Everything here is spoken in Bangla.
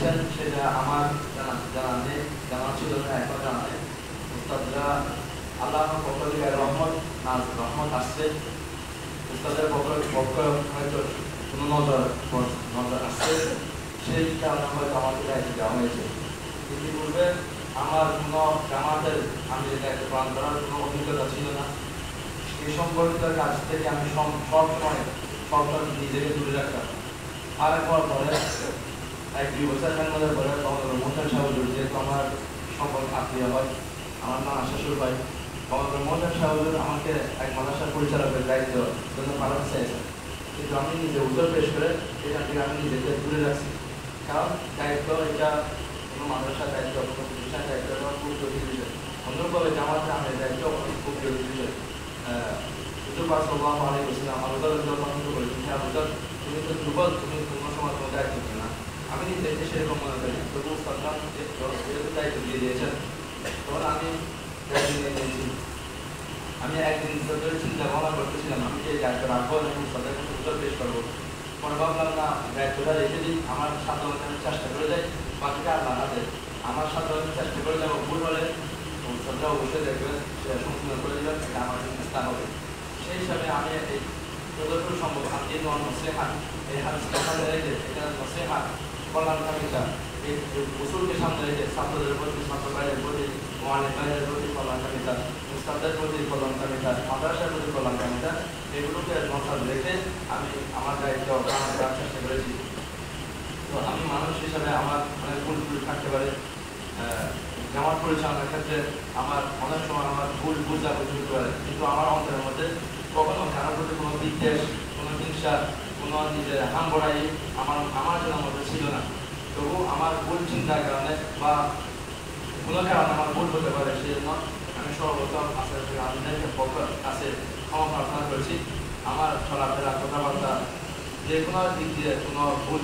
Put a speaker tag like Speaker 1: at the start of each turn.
Speaker 1: দিয়েছেন সেটা আমার জানা নেই, জানা ছিল না, এখন জানা নেই। উস্তাদরা আল্লাহর পক্ষ থেকে রহমত আসছে, উস্তাদের পক্ষ হয়তো কোনো নজর আসছে, সেই কারণে হয়তো আমাকে দায়িত্ব দেওয়া হয়েছে। ইতিপূর্বে আমার কোনো জামাতের আমি দায়িত্ব পালন করার কোনো অভিজ্ঞতা ছিল না। এই সম্পর্কিত কাজ থেকে আমি সবসময় নিজেকে দূরে রাখতাম। আর একবার পরে 1-2 বছর মধ্যে পরে মোহন শাহুজুর, যেহেতু আমার সম্পর্ক আত্মীয় হয়, আমার নাম শ্বশুর ভাই, মোহন শাহুজুর আমাকে এক মাদ্রাসার পরিচালকের দায়িত্ব জন্য পাঠাতে চাইছেন, কিন্তু আমি নিজে উত্তর পেশ করে এখান থেকে আমি নিজেকে দূরে রাখছি। কারণ দায়িত্ব এটা কোনো মাদ্রাসার দায়িত্ব, কোনো প্রতিষ্ঠানের দায়িত্ব খুব জরুরি বিষয়। অন্যভাবে জামাতে আমি দায়িত্ব খুব জরুরি বিষয়। তুমি তো দুর্বল, তুমি কোনো সময় কোনো দায়িত্ব নিও না। আমি নিজেকে সেরকম মনে করি, তবু সরকার যেহেতু দায়িত্ব দিয়ে দিয়েছেন, তখন আমি দায়িত্ব নিয়ে নিয়েছি। আমি একদিন ধরে চিন্তা ভাবনা করতেছিলাম আমি যে দায়িত্ব রাখবো এবং সরকারের কাছে উত্তর পেশ করবো। পরে ভাবলাম না, দায়িত্বটা রেখে দিই, আমার সাধ্য আমি চেষ্টা করে যাই, বাকিটা আল্লাহ হাতে। আমার সাধ্য আমি চেষ্টা করে যাবো, ভুল হলে সরকার অবশ্যই দেখবেন, সেটা সংশোধন করে দেবেন, এটা আমার চেষ্টা হবে। সেই হিসাবে আমি এই যতটুকু সম্ভব আমি এই নসিহত, এই হাদিসকে সামনে রেখে, এটা নসিহত কল্যাণকামিতা, এই উসুলকে সামনে রেখে ছাত্রদের প্রতি, ছাত্র ভাইদের প্রতি, মুআল্লিম ভাইদের প্রতি কল্যাণকামিতা, উস্তাদের প্রতি কল্যাণকামিতা, মাদ্রাসার প্রতি কল্যাণকামিতা, এগুলোকে নজর রেখে আমি আমার দায়িত্ব পালন করার চেষ্টা করেছি। তো আমি মানুষ হিসাবে আমার অনেক ভুল থাকতে পারে, জামাত পরিচালনার ক্ষেত্রে আমার অনেক সময় আমার ভুল বুঝাবুঝি হতে পারে, কিন্তু আমার অন্তরের মধ্যে কখনো কারোর প্রতি কোনো বিদ্বেষ, কোনো হিংসা, কোনো নিজের হাম বড়াই আমার জন্য মধ্যে ছিল না। তবু আমার ভুল চিন্তার কারণে বা কোনো কারণে আমার ভুল হতে পারে, সেই জন্য আমি সর্বপ্রথম আপনাদের কাছে ক্ষমা প্রার্থনা করছি। আমার চলাফেরা, কথাবার্তা যে কোনো দিক দিয়ে কোনো ভুল